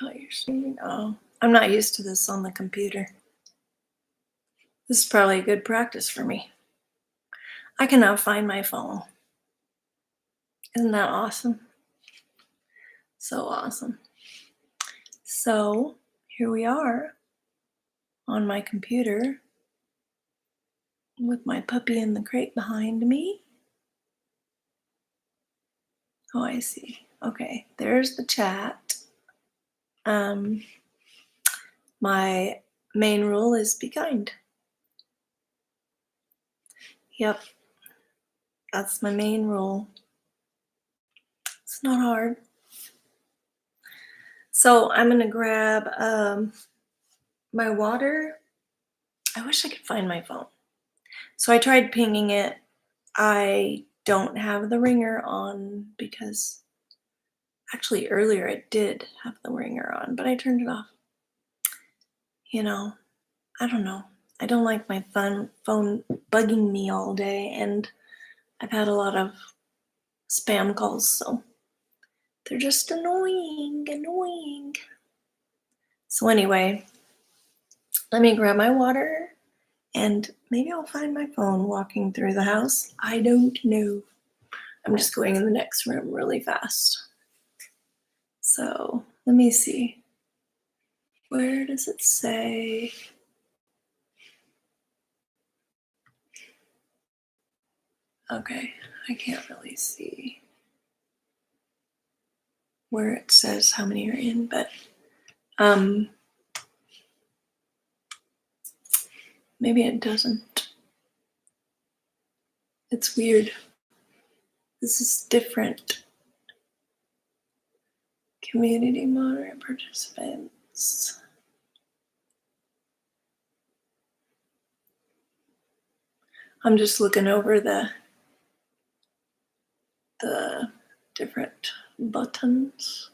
About your screen. Oh, I'm not used to this on the computer. This is probably a good practice for me. I can now find my phone. Isn't that awesome? So awesome. So here we are on my computer with my puppy in the crate behind me. Oh, I see. Okay, there's the chat. My main rule is be kind. Yep, that's my main rule. It's not hard. So I'm gonna grab my water. I wish I could find my phone. So I tried pinging it. I don't have the ringer on because actually earlier I did have the ringer on, but I turned it off. You know, I don't know. I don't like my phone bugging me all day, and I've had a lot of spam calls, so they're just annoying. So anyway, let me grab my water and maybe I'll find my phone walking through the house. I don't know. I'm just going in the next room really fast. So let me see. Where does it say? Okay, I can't really see where it says how many are in, but maybe it doesn't. It's weird. This is different. Community moderate participants. I'm just looking over the different buttons.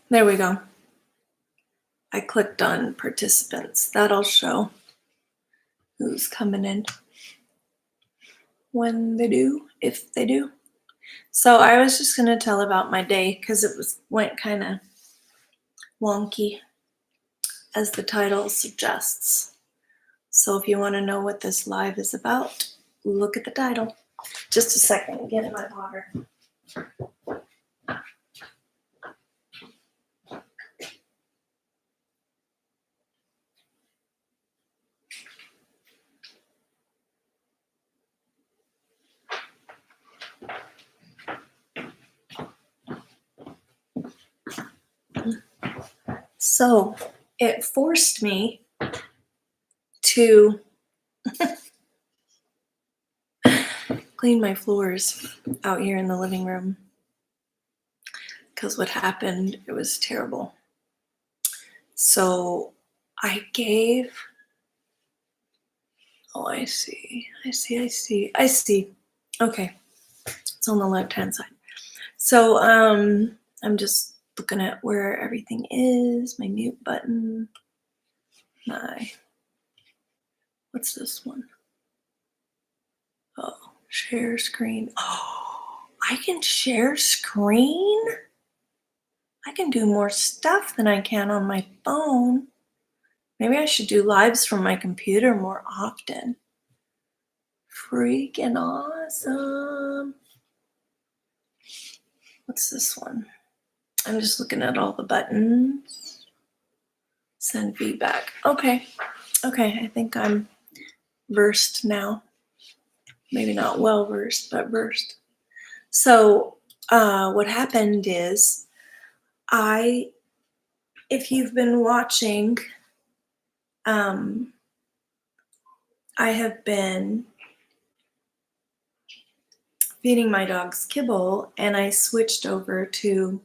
There we go. I clicked on participants. That'll show who's coming in when they do, if they do. So I was just gonna tell about my day because it went kind of wonky, as the title suggests. So if you want to know what this live is about, look at the title. Just a second, get in my water. So it forced me to clean my floors out here in the living room because what happened, it was terrible. So I gave, oh, I see. Okay, it's on the left-hand side. So I'm just looking at where everything is, my mute button, what's this one? Oh, share screen. Oh, I can share screen? I can do more stuff than I can on my phone. Maybe I should do lives from my computer more often. Freaking awesome. What's this one? I'm just looking at all the buttons. Send feedback. Okay, I think I'm versed now. Maybe not well versed, but versed. So what happened is if you've been watching, I have been feeding my dogs kibble, and I switched over to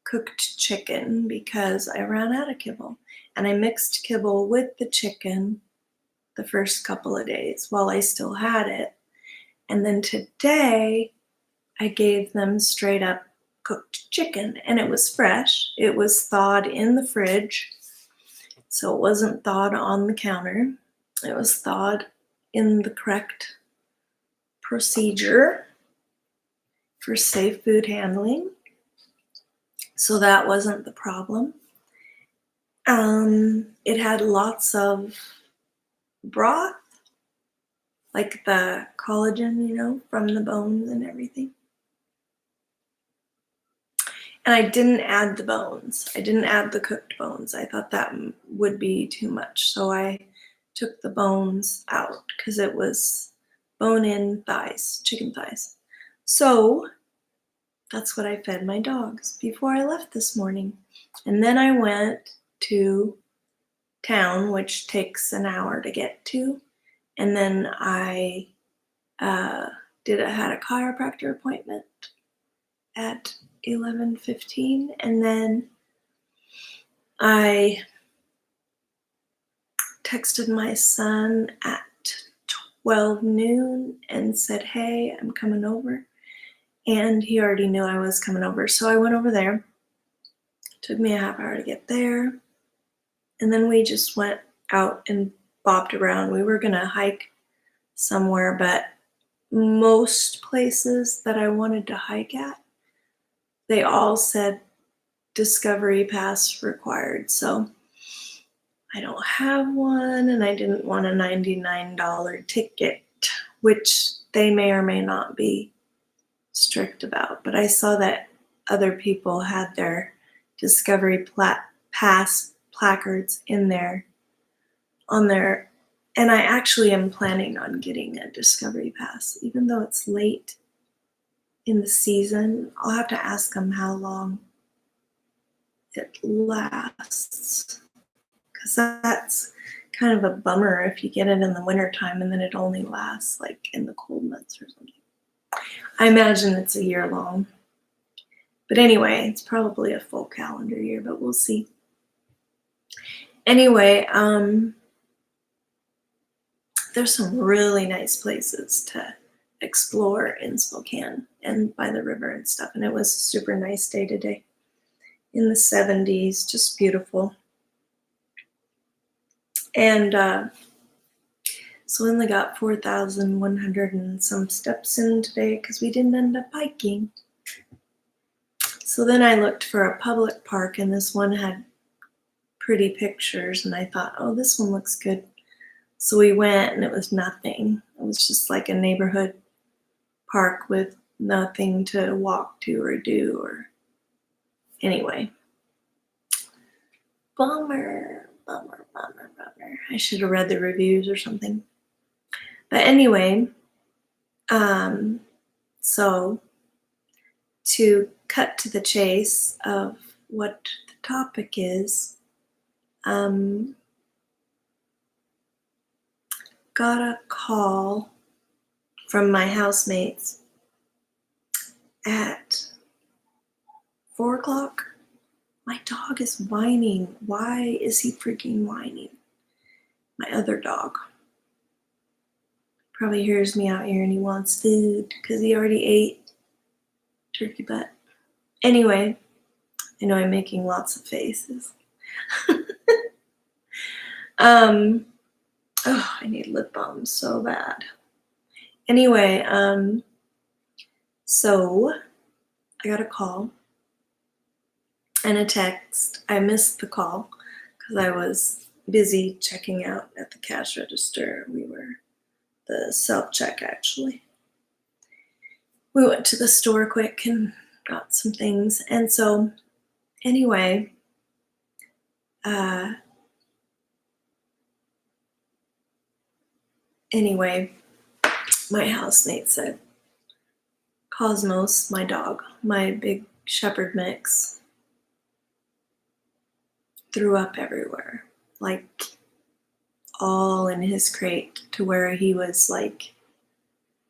cooked chicken because I ran out of kibble. And I mixed kibble with the chicken the first couple of days while I still had it. And then today, I gave them straight up cooked chicken, and it was fresh. It was thawed in the fridge, so it wasn't thawed on the counter. It was thawed in the correct procedure for safe food handling. So that wasn't the problem. It had lots of broth, like the collagen, from the bones and everything. And I didn't add the bones. I didn't add the cooked bones. I thought that would be too much. So I took the bones out because it was bone-in thighs, chicken thighs. So that's what I fed my dogs before I left this morning. And then I went to town, which takes an hour to get to. And then I had a chiropractor appointment at 11:15, and then I texted my son at 12 noon and said, hey, I'm coming over. And he already knew I was coming over. So I went over there. Took me a half hour to get there. And then we just went out and bopped around. We were going to hike somewhere, but most places that I wanted to hike at, they all said Discovery Pass required. So I don't have one, and I didn't want a $99 ticket, which they may or may not be strict about. But I saw that other people had their Discovery Pass placards on their, and I actually am planning on getting a Discovery Pass, even though it's late in the season. I'll have to ask them how long it lasts, because that's kind of a bummer if you get it in the wintertime and then it only lasts like in the cold months or something. I imagine it's a year long. But anyway, it's probably a full calendar year, but we'll see. Anyway, there's some really nice places to explore in Spokane and by the river and stuff. And it was a super nice day today. In the 70s, just beautiful. And so we only got 4,100 and some steps in today because we didn't end up hiking. So then I looked for a public park, and this one had pretty pictures, and I thought, oh, this one looks good. So we went, and it was nothing. It was just like a neighborhood park with nothing to walk to or do, or anyway. Bummer. I should have read the reviews or something. But anyway, so to cut to the chase of what the topic is, got a call from my housemates at 4 o'clock. My dog is whining. Why is he freaking whining? My other dog probably hears me out here and he wants food because he already ate turkey butt. Anyway, I know I'm making lots of faces. I need lip balm so bad. Anyway, so I got a call and a text. I missed the call because I was busy checking out at the cash register. We were the self-check, actually. We went to the store quick and got some things. And so anyway, my housemate said, Cosmos, my dog, my big shepherd mix, threw up everywhere, like all in his crate to where he was like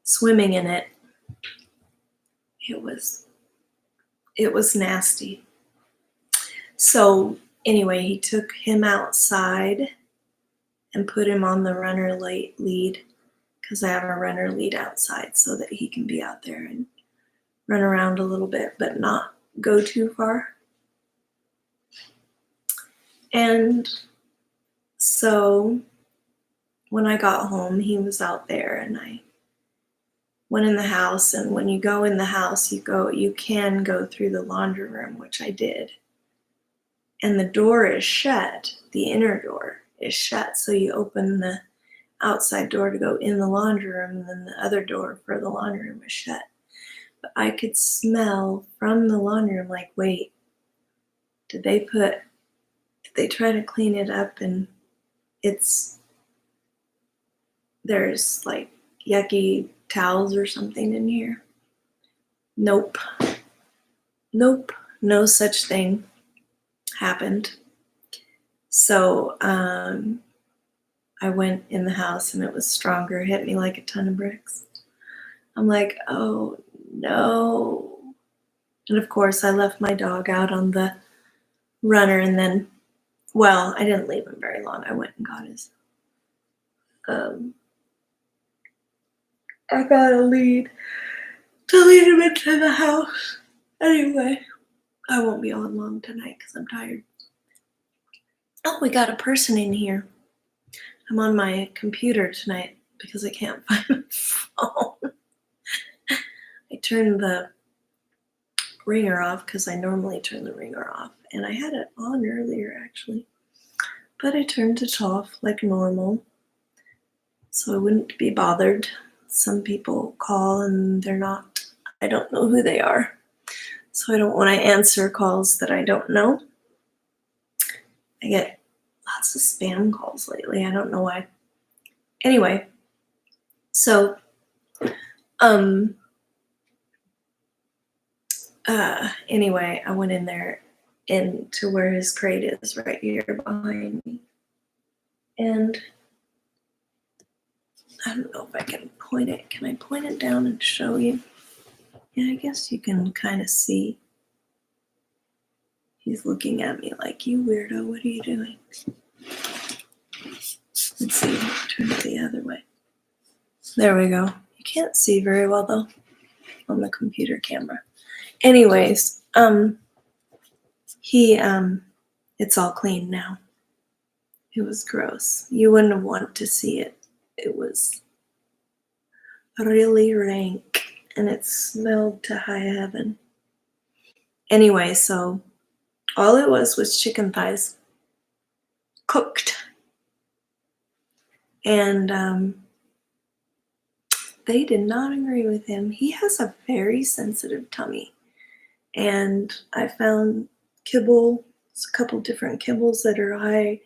swimming in it. It was nasty. So anyway, he took him outside and put him on the runner lead, because I have a runner lead outside so that he can be out there and run around a little bit, but not go too far. And so when I got home, he was out there, and I went in the house. And when you go in the house, you can go through the laundry room, which I did. And the door is shut. The inner door is shut. So you open the outside door to go in the laundry room, and then the other door for the laundry room is shut. But I could smell from the laundry room, like, wait, did they try to clean it up, and there's like yucky towels or something in here? Nope. No such thing happened. So I went in the house, and it was stronger. It hit me like a ton of bricks. I'm like, oh no. And of course, I left my dog out on the runner, and then, well, I didn't leave him very long. I went and got I got a lead to lead him into the house. Anyway, I won't be on long tonight because I'm tired. Oh, we got a person in here. I'm on my computer tonight because I can't find my phone. I turned the ringer off because I normally turn the ringer off, and I had it on earlier actually, but I turned it off like normal so I wouldn't be bothered. Some people call and I don't know who they are, so I don't want to answer calls that I don't know. I get lots of spam calls lately. I don't know why. Anyway, so anyway, I went in there into where his crate is right here behind me. And I don't know if I can point it. Can I point it down and show you? Yeah, I guess you can kind of see. He's looking at me like, you weirdo, what are you doing? Let's see, turn it the other way. There we go. You can't see very well though on the computer camera. Anyways, it's all clean now. It was gross. You wouldn't want to see it. It was really rank, and it smelled to high heaven. Anyway, so all it was chicken thighs, cooked. And they did not agree with him. He has a very sensitive tummy. And I found kibble, a couple different kibbles that are high,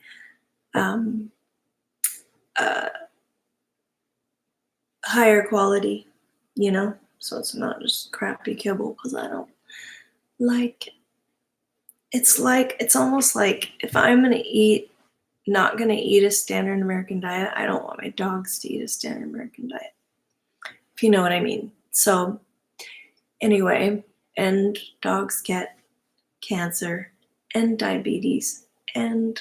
higher quality, so it's not just crappy kibble, because I don't like it. It's almost like if I'm not gonna eat a standard American diet, I don't want my dogs to eat a standard American diet, if you know what I mean. So anyway, and dogs get cancer and diabetes and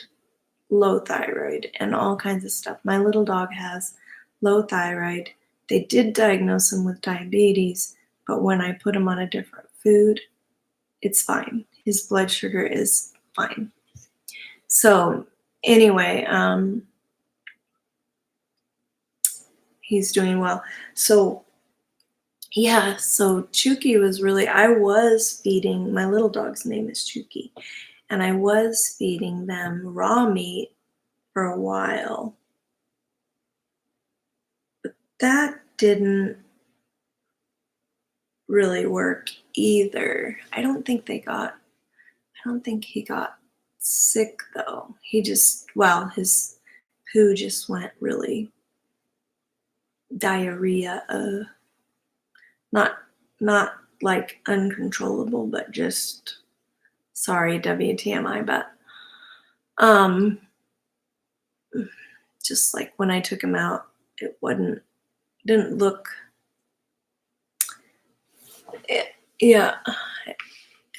low thyroid and all kinds of stuff. My little dog has low thyroid. They did diagnose him with diabetes, but when I put him on a different food, it's fine. His blood sugar is fine. So anyway, he's doing well. So yeah, so Chuki I was feeding, my little dog's name is Chuki, and I was feeding them raw meat for a while. But that didn't really work either. I don't think he got sick though. His poo just went really diarrhea, not like uncontrollable, but just, sorry, WTMI, but just like when I took him out, it didn't look, it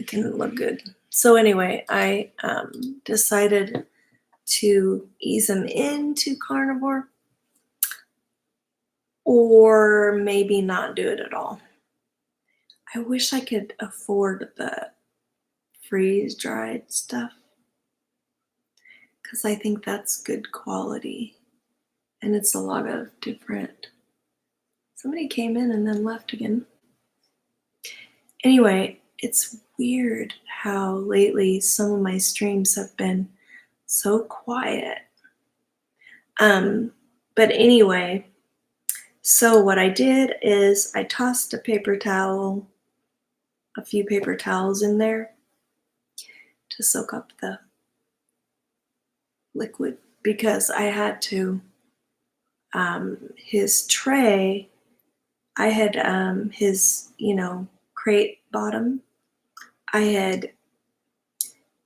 didn't look good. So anyway, I decided to ease him into carnivore, or maybe not do it at all. I wish I could afford the freeze-dried stuff, because I think that's good quality. And it's a lot of different. Somebody came in and then left again. Anyway, it's weird how lately some of my streams have been so quiet. But anyway, so what I did is I tossed a few paper towels in there to soak up the liquid because I had to. His tray, I had his, crate bottom. I had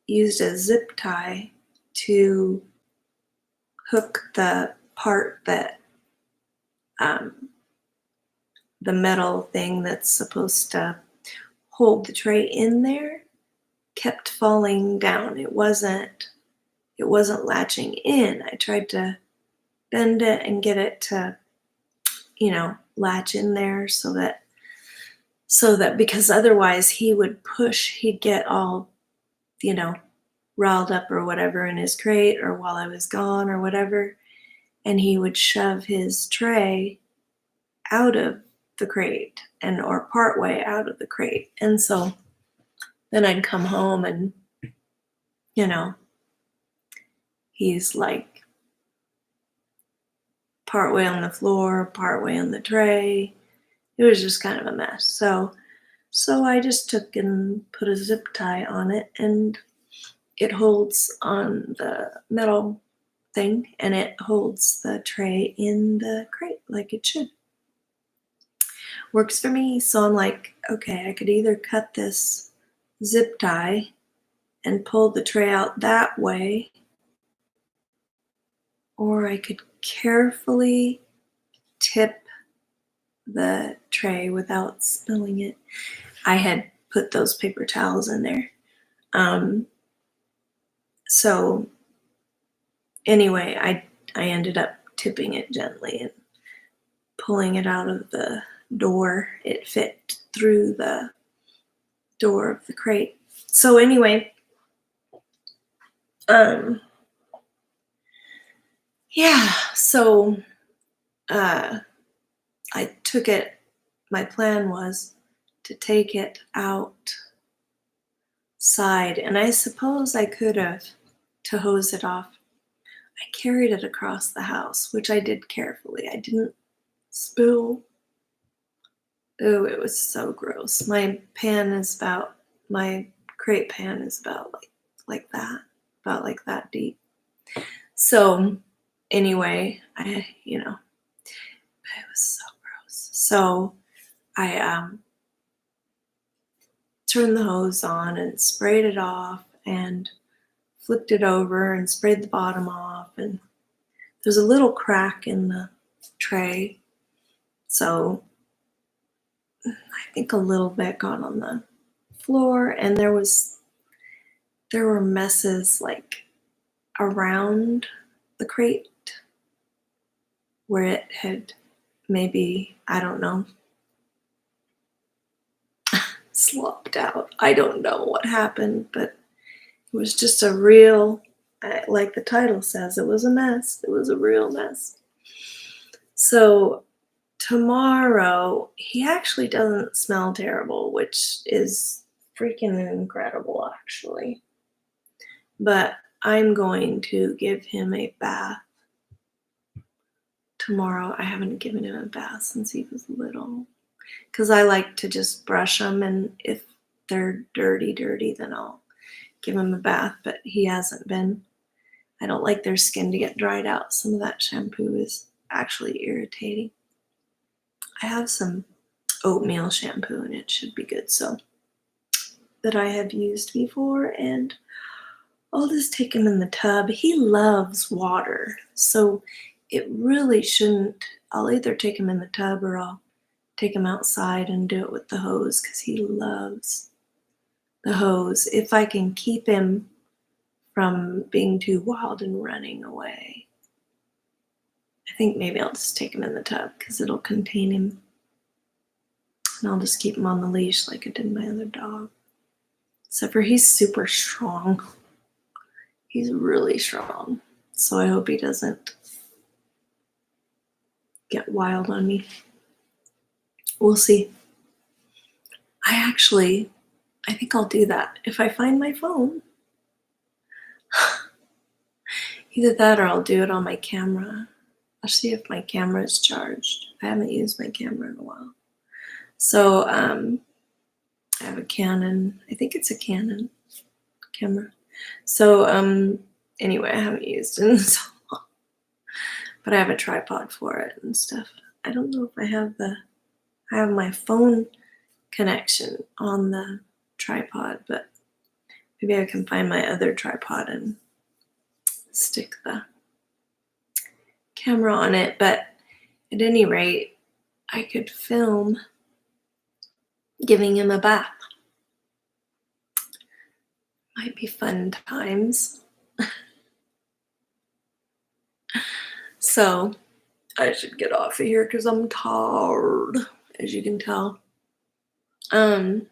used a zip tie to hook the part that the metal thing that's supposed to hold the tray in there kept falling down. It wasn't latching in. I tried to bend it and get it to, latch in there so that because otherwise he'd get all, riled up or whatever in his crate or while I was gone or whatever, and he would shove his tray out of the crate or part way out of the crate. And so then I'd come home and, he's like part way on the floor, part way on the tray. It was just kind of a mess. So I just took and put a zip tie on it, and it holds on the metal thing, and it holds the tray in the crate like it should. Works for me. So I'm like, okay, I could either cut this zip tie and pull the tray out that way, or I could carefully tip the tray without spilling it. I had put those paper towels in there. So anyway, I ended up tipping it gently and pulling it out of the door. It fit through the door of the crate. So anyway, yeah, so I took it. My plan was to take it outside, and I suppose I could have to hose it off. I carried it across the house, which I did carefully. I didn't spill. Oh, it was so gross. My crate pan is about like that deep. So anyway, it was so gross. So I turned the hose on and sprayed it off and flipped it over and sprayed the bottom off, and there's a little crack in the tray, so I think a little bit got on the floor, and there were messes like around the crate where it had maybe, I don't know, slopped out. I don't know what happened, but it was just a real, like the title says, it was a mess. It was a real mess. So tomorrow, he actually doesn't smell terrible, which is freaking incredible, actually. But I'm going to give him a bath tomorrow. I haven't given him a bath since he was little, because I like to just brush them, and if they're dirty, then I'll give him a bath, but he hasn't been. I don't like their skin to get dried out. Some of that shampoo is actually irritating. I have some oatmeal shampoo and it should be good, so that I have used before, and I'll just take him in the tub. He loves water, so it really shouldn't. I'll either take him in the tub or I'll take him outside and do it with the hose because he loves the hose. If I can keep him from being too wild and running away, I think maybe I'll just take him in the tub because it'll contain him. And I'll just keep him on the leash like I did my other dog. Except for he's super strong. He's really strong. So I hope he doesn't get wild on me. We'll see. I think I'll do that if I find my phone. Either that or I'll do it on my camera. I'll see if my camera is charged. I haven't used my camera in a while. So I have a Canon. I think it's a Canon camera. So anyway, I haven't used it in so long. But I have a tripod for it and stuff. I don't know if I have my phone connection on the tripod, but maybe I can find my other tripod and stick the camera on it. But at any rate, I could film giving him a bath. Might be fun times. So I should get off of here because I'm tired, as you can tell. When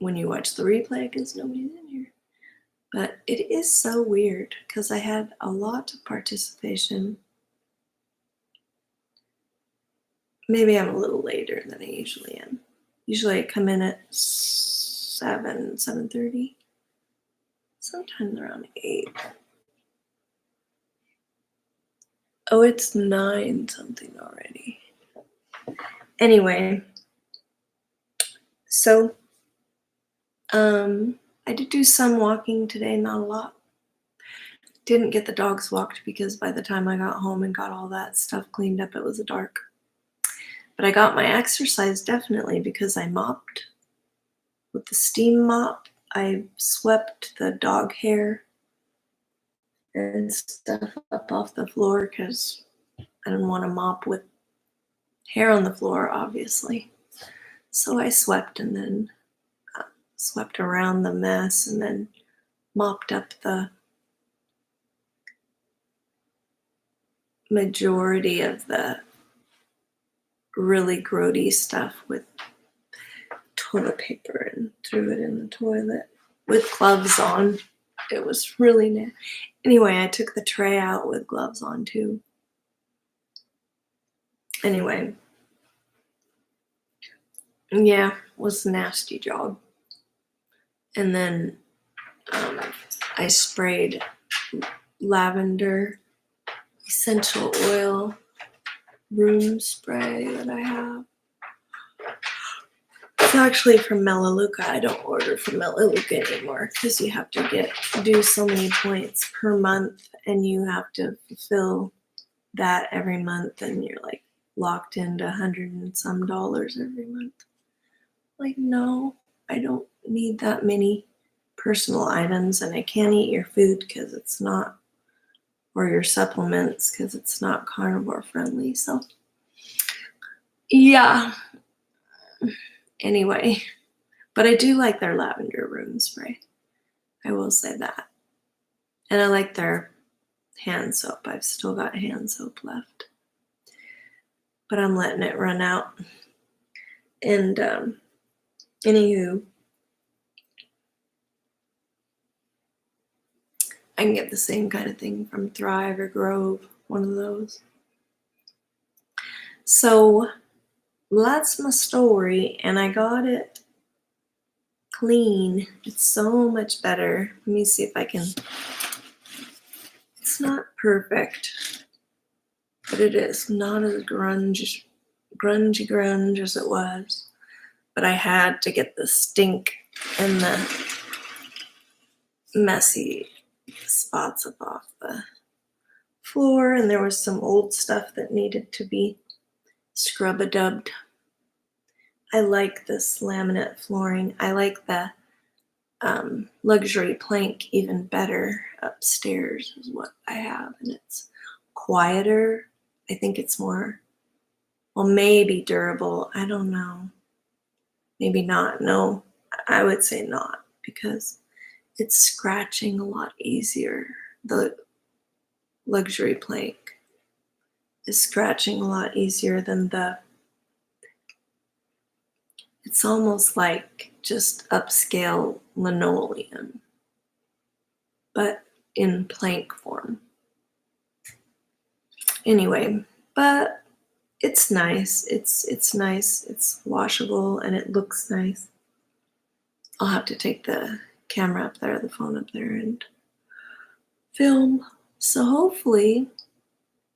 you watch the replay, because nobody's in here. But it is so weird because I had a lot of participation. Maybe I'm a little later than I usually am. Usually I come in at 7:30. Sometimes around 8. Oh, it's 9 something already. Anyway, so I did do some walking today, not a lot. Didn't get the dogs walked because by the time I got home and got all that stuff cleaned up, it was dark. But I got my exercise definitely because I mopped with the steam mop. I swept the dog hair and stuff up off the floor because I didn't want to mop with hair on the floor, obviously. So I swept and then swept around the mess and then mopped up the majority of the really grody stuff with toilet paper and threw it in the toilet with gloves on. It was really nasty. Anyway, I took the tray out with gloves on too. Anyway, yeah, it was a nasty job. And then I sprayed lavender essential oil room spray that I have. It's actually from Melaleuca. I don't order from Melaleuca anymore because you have to do so many points per month and you have to fulfill that every month and you're like locked into $100 and some every month. Like, no, I don't need that many personal items and I can't eat your food because it's not, or your supplements because it's not carnivore friendly. So yeah. Anyway, but I do like their lavender room spray. I will say that. And I like their hand soap. I've still got hand soap left. But I'm letting it run out. And anywho, I can get the same kind of thing from Thrive or Grove, one of those. So that's my story, and I got it clean. It's so much better. Let me see if I can. It's not perfect, but it is not as grungy as it was. But I had to get the stink and the messy spots up off the floor, and there was some old stuff that needed to be scrub-a-dubbed. I like this laminate flooring. I like the luxury plank even better. Upstairs is what I have, and it's quieter. I think it's more, well, maybe durable. I don't know. Maybe not. No, I would say not because it's scratching a lot easier. The luxury plank is scratching a lot easier than it's almost like just upscale linoleum, but in plank form. Anyway, but It's nice. It's nice. It's washable and it looks nice. I'll have to take the camera up there, the phone up there, and film. So hopefully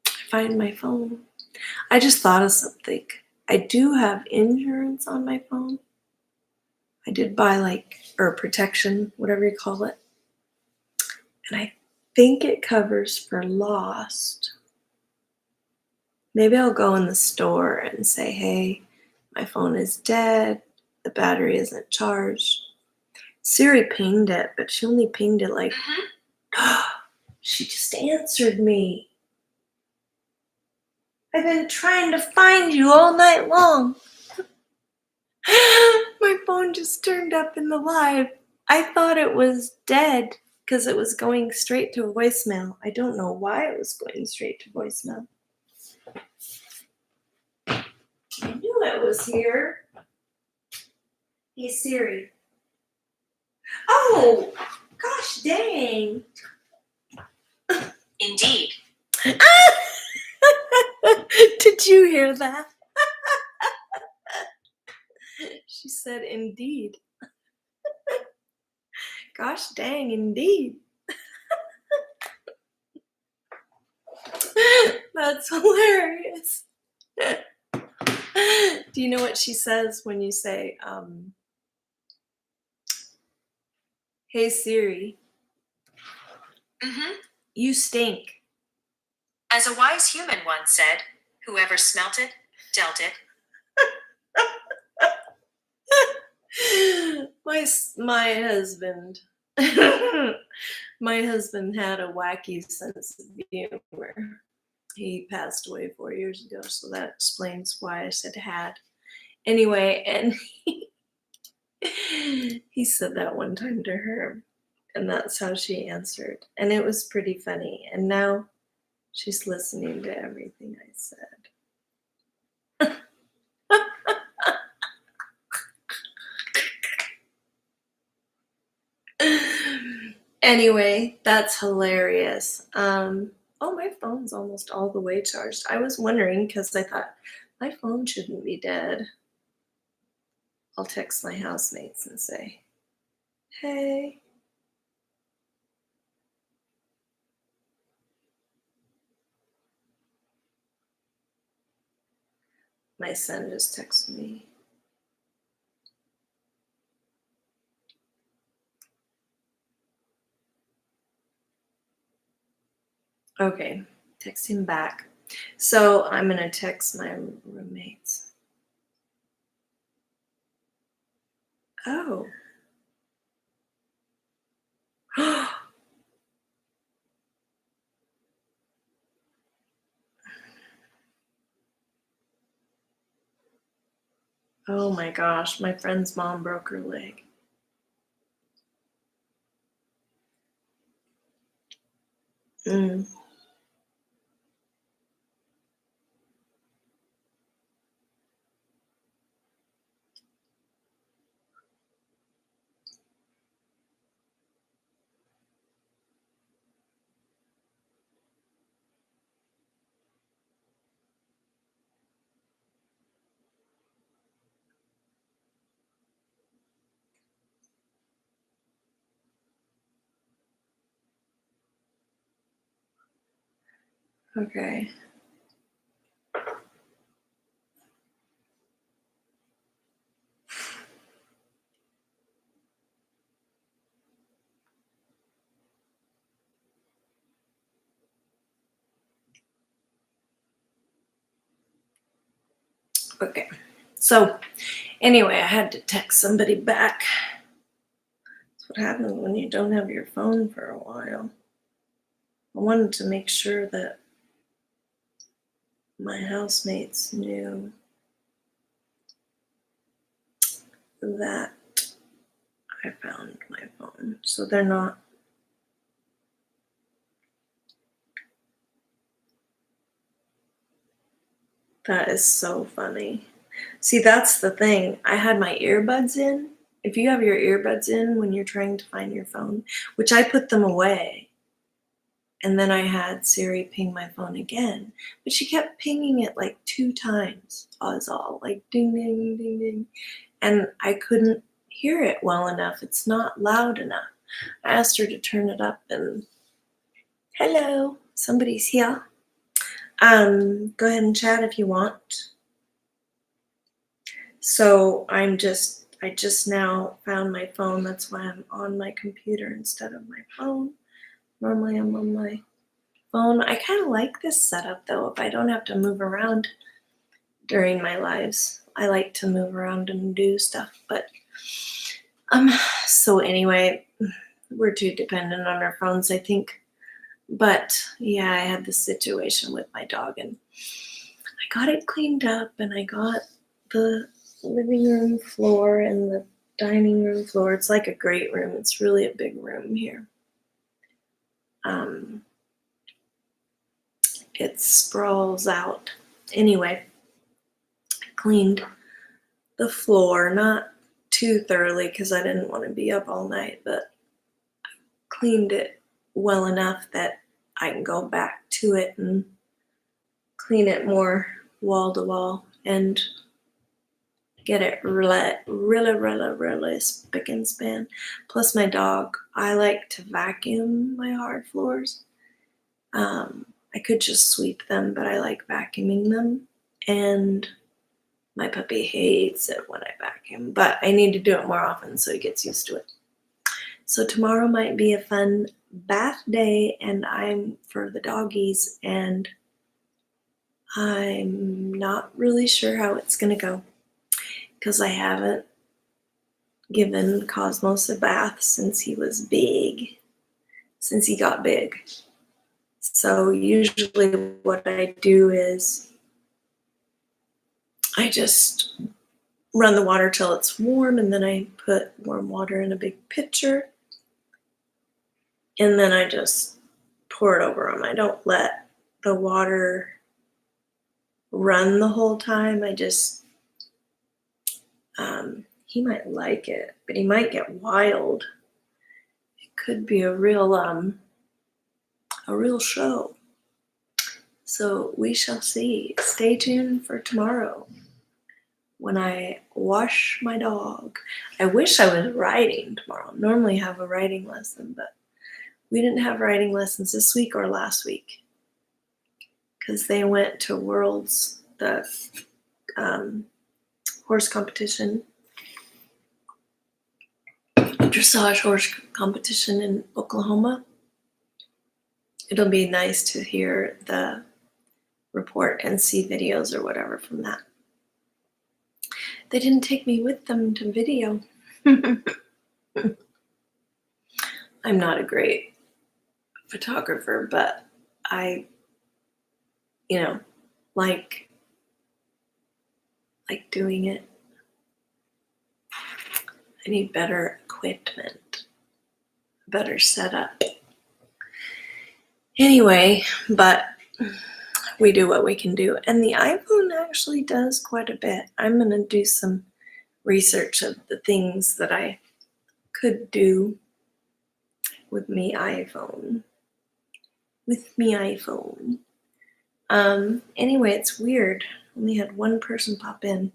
I find my phone. I just thought of something. I do have insurance on my phone. I did buy or protection, whatever you call it. And I think it covers for lost. Maybe I'll go in the store and say, hey, my phone is dead. The battery isn't charged. Siri pinged it, but she only pinged it she just answered me. I've been trying to find you all night long. My phone just turned up in the live. I thought it was dead because it was going straight to voicemail. I don't know why it was going straight to voicemail. I knew it was here. Hey Siri. Oh, gosh dang. Indeed. Did you hear that? She said, indeed. Gosh dang, indeed. That's hilarious. Do you know what she says when you say, hey Siri, you stink? As a wise human once said, whoever smelt it, dealt it. My husband. My husband had a wacky sense of humor. He passed away 4 years ago, so that explains why I said had. Anyway, and he said that one time to her, and that's how she answered. And it was pretty funny. And now she's listening to everything I said. Anyway, that's hilarious. Oh, my phone's almost all the way charged. I was wondering because I thought my phone shouldn't be dead. I'll text my housemates and say, hey. My son just texted me. Okay, text him back. So I'm going to text my roommates. Oh. Oh my gosh, my friend's mom broke her leg. Okay. Okay. So anyway, I had to text somebody back. That's what happens when you don't have your phone for a while. I wanted to make sure that my housemates knew that I found my phone. So they're not. That is so funny. See, that's the thing. I had my earbuds in. If you have your earbuds in when you're trying to find your phone, which I put them away, And then I had Siri ping my phone again, but she kept pinging it like 2 times, all like ding, ding, ding, ding. And I couldn't hear it well enough. It's not loud enough. I asked her to turn it up and hello, somebody's here. Go ahead and chat if you want. So I just now found my phone. That's why I'm on my computer instead of my phone. Normally I'm on my phone. I kind of like this setup though, if I don't have to move around during my lives. I like to move around and do stuff, but so anyway, we're too dependent on our phones, I think. But yeah, I had this situation with my dog and I got it cleaned up and I got the living room floor and the dining room floor. It's like a great room. It's really a big room here. It sprawls out. Anyway, I cleaned the floor, not too thoroughly because I didn't want to be up all night, but cleaned it well enough that I can go back to it and clean it more wall to wall and get it really spick and span. Plus my dog, I like to vacuum my hard floors. I could just sweep them, but I like vacuuming them. And my puppy hates it when I vacuum, but I need to do it more often so he gets used to it. So tomorrow might be a fun bath day and I'm for the doggies and I'm not really sure how it's going to go because I haven't given Cosmos a bath since he got big. So usually what I do is I just run the water till it's warm and then I put warm water in a big pitcher and then I just pour it over him. I don't let the water run the whole time. I just he might like it, but he might get wild. It could be a real show. So we shall see. Stay tuned for tomorrow when I wash my dog. I wish I was riding tomorrow. Normally have a riding lesson, but we didn't have riding lessons this week or last week because they went to Worlds, the horse competition, dressage horse competition in Oklahoma. It'll be nice to hear the report and see videos or whatever from that. They didn't take me with them to video. I'm not a great photographer, but I, like doing it. I need better equipment, better setup. Anyway, but we do what we can do. And the iPhone actually does quite a bit. I'm going to do some research of the things that I could do with me iPhone. Anyway, it's weird. Only had one person pop in.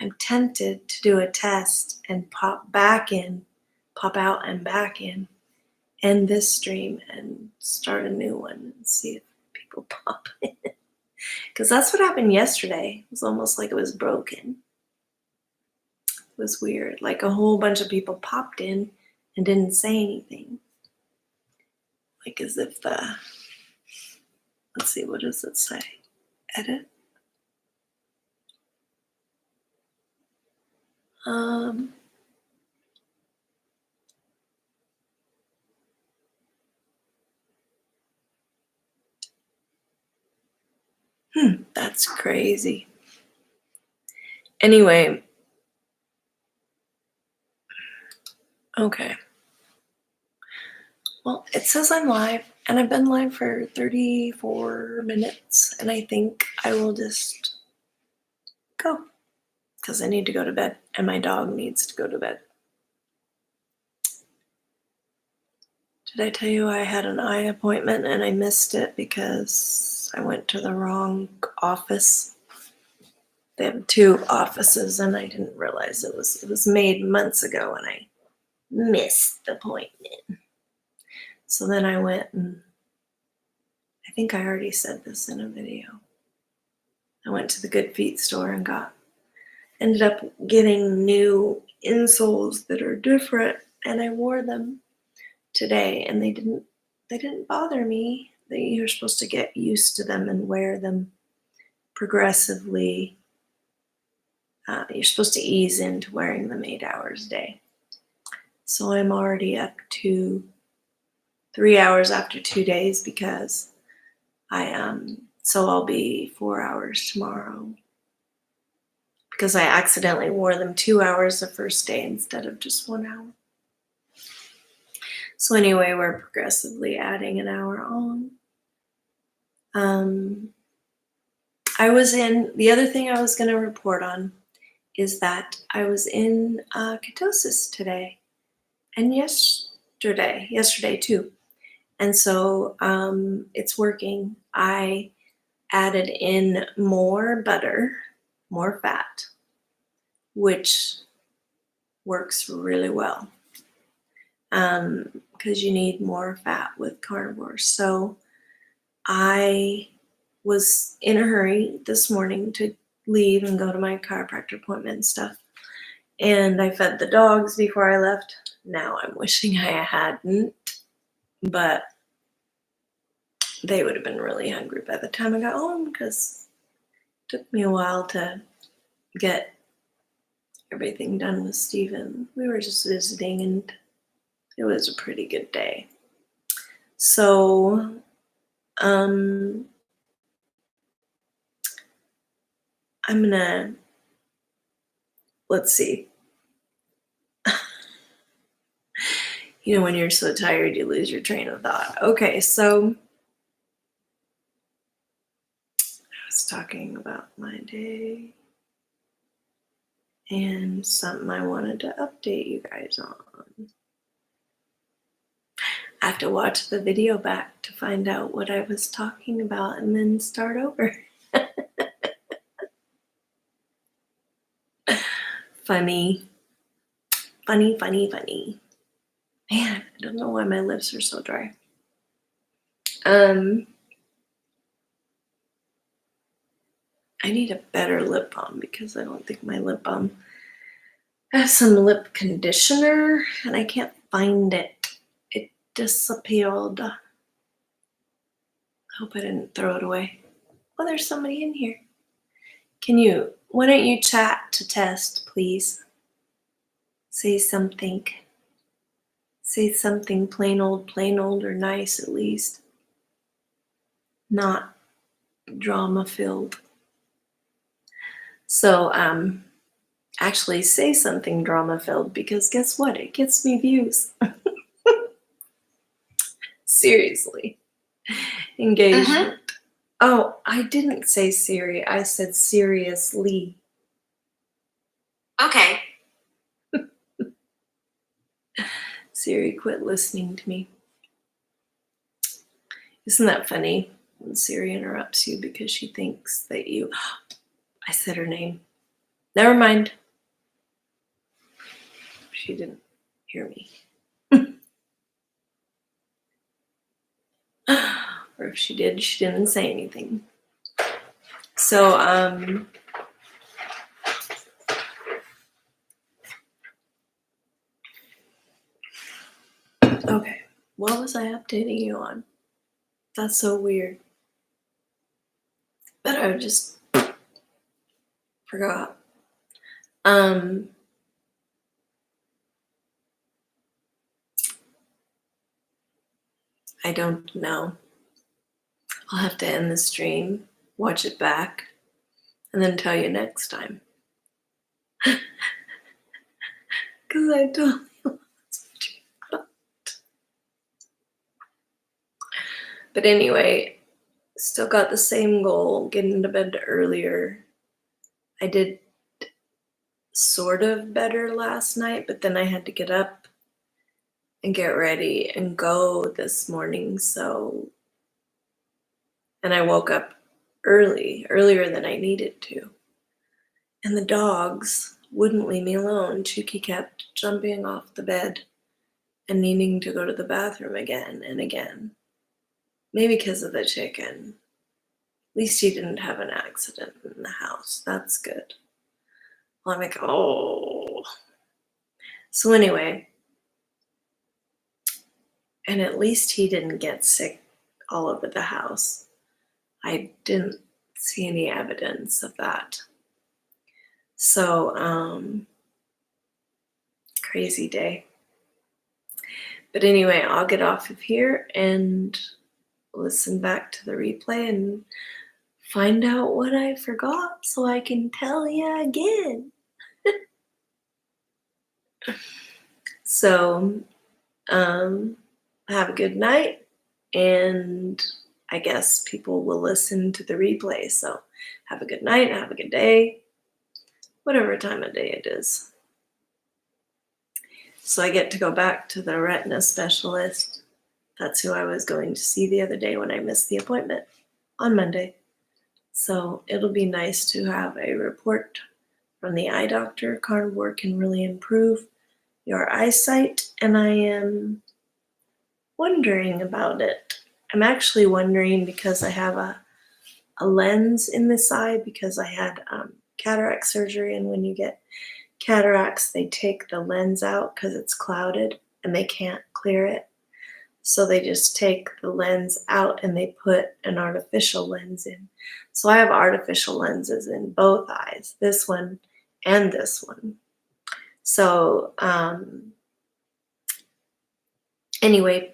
I'm tempted to do a test and pop out and back in, end this stream and start a new one and see if people pop in. Because that's what happened yesterday. It was almost like it was broken. It was weird. Like a whole bunch of people popped in and didn't say anything. Like as if let's see, what does it say? Edit? That's crazy. Anyway. Okay. Well, it says I'm live, and I've been live for 34 minutes, and I think I will just go because I need to go to bed, and my dog needs to go to bed. Did I tell you I had an eye appointment and I missed it because I went to the wrong office? They have 2 offices and I didn't realize it was made months ago and I missed the appointment. So then I went, and I think I already said this in a video. I went to the Good Feet store and ended up getting new insoles that are different, and I wore them today and they didn't bother me. You're supposed to get used to them and wear them progressively. You're supposed to ease into wearing them 8 hours a day. So I'm already up to 3 hours after 2 days because so I'll be 4 hours tomorrow because I accidentally wore them 2 hours the first day instead of just 1 hour. So anyway, we're progressively adding an hour on. The other thing I was going to report on is that I was in ketosis today and yesterday too. And so it's working. I added in more butter, more fat, which works really well because you need more fat with carnivores. So I was in a hurry this morning to leave and go to my chiropractor appointment and stuff. And I fed the dogs before I left. Now I'm wishing I hadn't, but they would have been really hungry by the time I got home because it took me a while to get everything done with Steven. We were just visiting and it was a pretty good day. So, let's see. When you're so tired, you lose your train of thought. Okay, so I was talking about my day and something I wanted to update you guys on. I have to watch the video back to find out what I was talking about and then start over. Funny. Man, I don't know why my lips are so dry. I need a better lip balm because I don't think my lip balm has some lip conditioner and I can't find it. It disappeared. I hope I didn't throw it away. Oh, there's somebody in here. Why don't you chat to test, please? Say something. Say something plain old or nice at least. Not drama filled. So, actually say something drama filled because guess what? It gets me views. Seriously. Engagement. Oh, I didn't say Siri. I said seriously. Okay. Siri, quit listening to me. Isn't that funny when Siri interrupts you because she thinks that I said her name. Never mind. She didn't hear me. Or if she did, she didn't say anything. So, okay. What was I updating you on? That's so weird. But I just forgot. I don't know. I'll have to end the stream, watch it back, and then tell you next time. Because I totally lost my train of thought. But anyway, still got the same goal, getting to bed earlier. I did sort of better last night, but then I had to get up and get ready and go this morning. And I woke up earlier than I needed to. And the dogs wouldn't leave me alone. Chucky kept jumping off the bed and needing to go to the bathroom again and again. Maybe because of the chicken. At least he didn't have an accident in the house. That's good. Well, I'm like, oh. So anyway, and at least he didn't get sick all over the house. I didn't see any evidence of that. So, crazy day. But anyway, I'll get off of here and listen back to the replay and find out what I forgot so I can tell you again. So, have a good night, and I guess people will listen to the replay. So, have a good night, have a good day, whatever time of day it is. So, I get to go back to the retina specialist. That's who I was going to see the other day when I missed the appointment on Monday. So, it'll be nice to have a report from the eye doctor. Carnivore can really improve your eyesight, and I am wondering about it. I'm actually wondering because I have a lens in this eye because I had cataract surgery, and when you get cataracts, they take the lens out because it's clouded and they can't clear it. So they just take the lens out and they put an artificial lens in. So I have artificial lenses in both eyes, this one and this one. So anyway,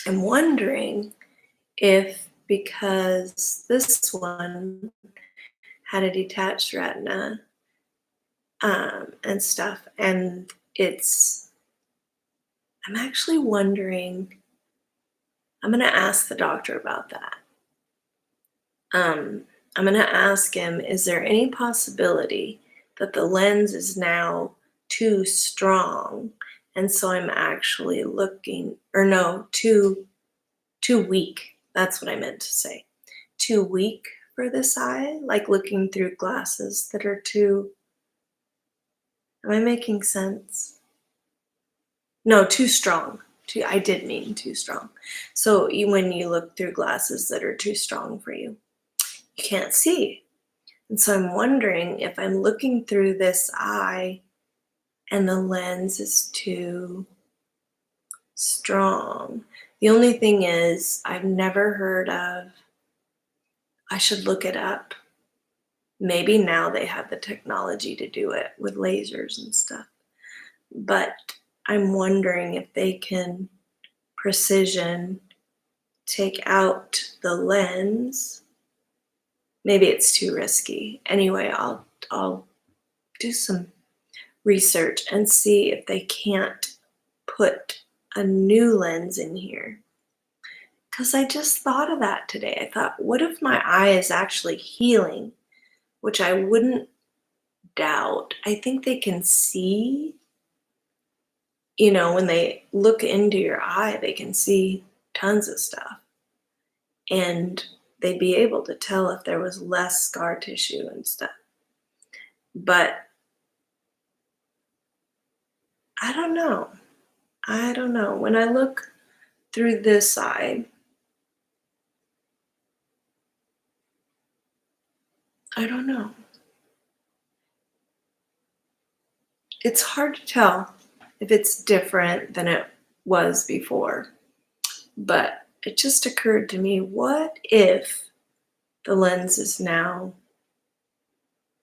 I'm wondering if because this one had a detached retina and stuff, and I'm actually wondering, I'm going to ask the doctor about that. I'm going to ask him, is there any possibility that the lens is now too strong? And so I'm actually looking, or no, too weak. That's what I meant to say. Too weak for this eye, like looking through glasses that are too, am I making sense? No, too strong. I did mean too strong. So when you look through glasses that are too strong for you, you can't see. And so I'm wondering if I'm looking through this eye and the lens is too strong. The only thing is, I've never heard of, I should look it up. Maybe now they have the technology to do it with lasers and stuff. But I'm wondering if they can precision take out the lens. Maybe it's too risky. Anyway, I'll do some research and see if they can't put a new lens in here. Because I just thought of that today. I thought, what if my eye is actually healing? Which I wouldn't doubt. I think they can see, when they look into your eye, they can see tons of stuff. And they'd be able to tell if there was less scar tissue and stuff. But I don't know. When I look through this side, I don't know. It's hard to tell if it's different than it was before. But it just occurred to me, what if the lens is now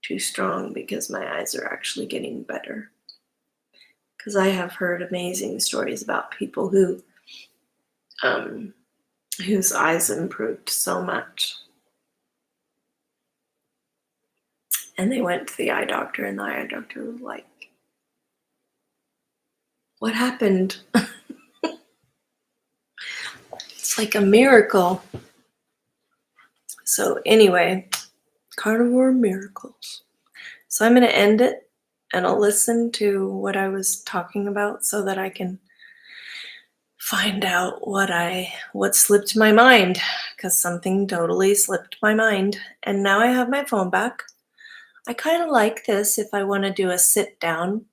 too strong because my eyes are actually getting better? Because I have heard amazing stories about people whose eyes improved so much. And they went to the eye doctor, and the eye doctor was like, what happened? It's like a miracle. So anyway, carnivore miracles. So I'm going to end it, and I'll listen to what I was talking about so that I can find out what slipped my mind, because something totally slipped my mind. And now I have my phone back. I kind of like this. If I want to do a sit down,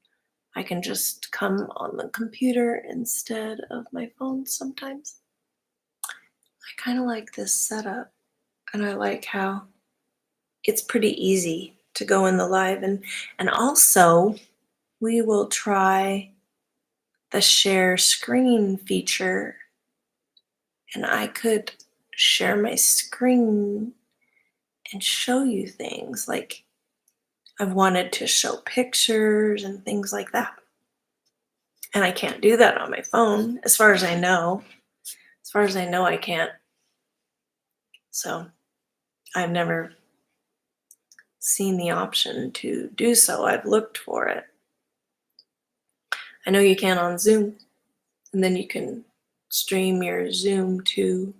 I can just come on the computer instead of my phone sometimes. I kind of like this setup, and I like how it's pretty easy to go in the live. And also, we will try the share screen feature, and I could share my screen and show you things. Like, I've wanted to show pictures and things like that. And I can't do that on my phone, as far as I know. As far as I know, I can't. So I've never seen the option to do so. I've looked for it. I know you can on Zoom, and then you can stream your Zoom to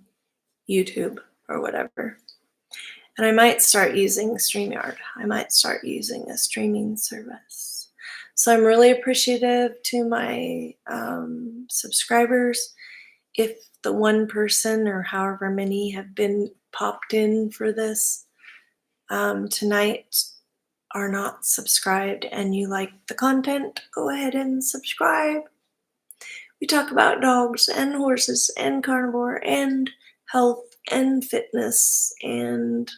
YouTube or whatever. And I might start using StreamYard. I might start using a streaming service. So I'm really appreciative to my subscribers. If the one person or however many have been popped in for this tonight are not subscribed and you like the content, go ahead and subscribe. We talk about dogs and horses and carnivore and health and fitness and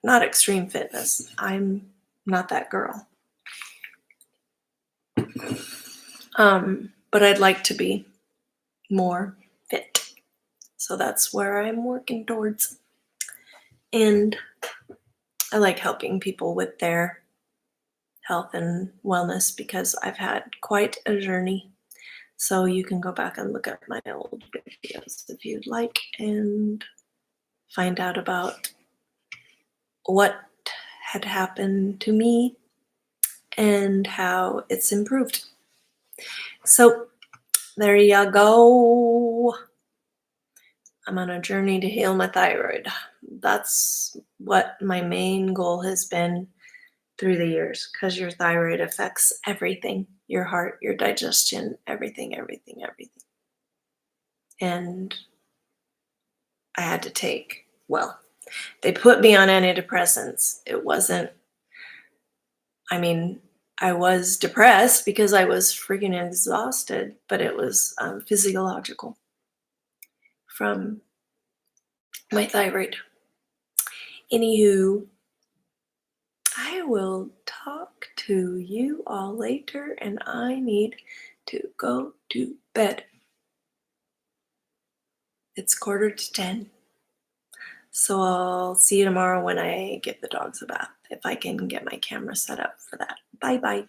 not extreme fitness. I'm not that girl. But I'd like to be more fit. So that's where I'm working towards. And I like helping people with their health and wellness because I've had quite a journey. So you can go back and look at my old videos if you'd like and find out about what had happened to me and how it's improved. So there you go. I'm on a journey to heal my thyroid. That's what my main goal has been through the years, because your thyroid affects everything, your heart, your digestion, everything. And I had to take, they put me on antidepressants. It wasn't, I was depressed because I was freaking exhausted, but it was physiological from my thyroid. Anywho, I will talk to you all later, and I need to go to bed. It's 9:45. So I'll see you tomorrow when I give the dogs a bath, if I can get my camera set up for that. Bye-bye.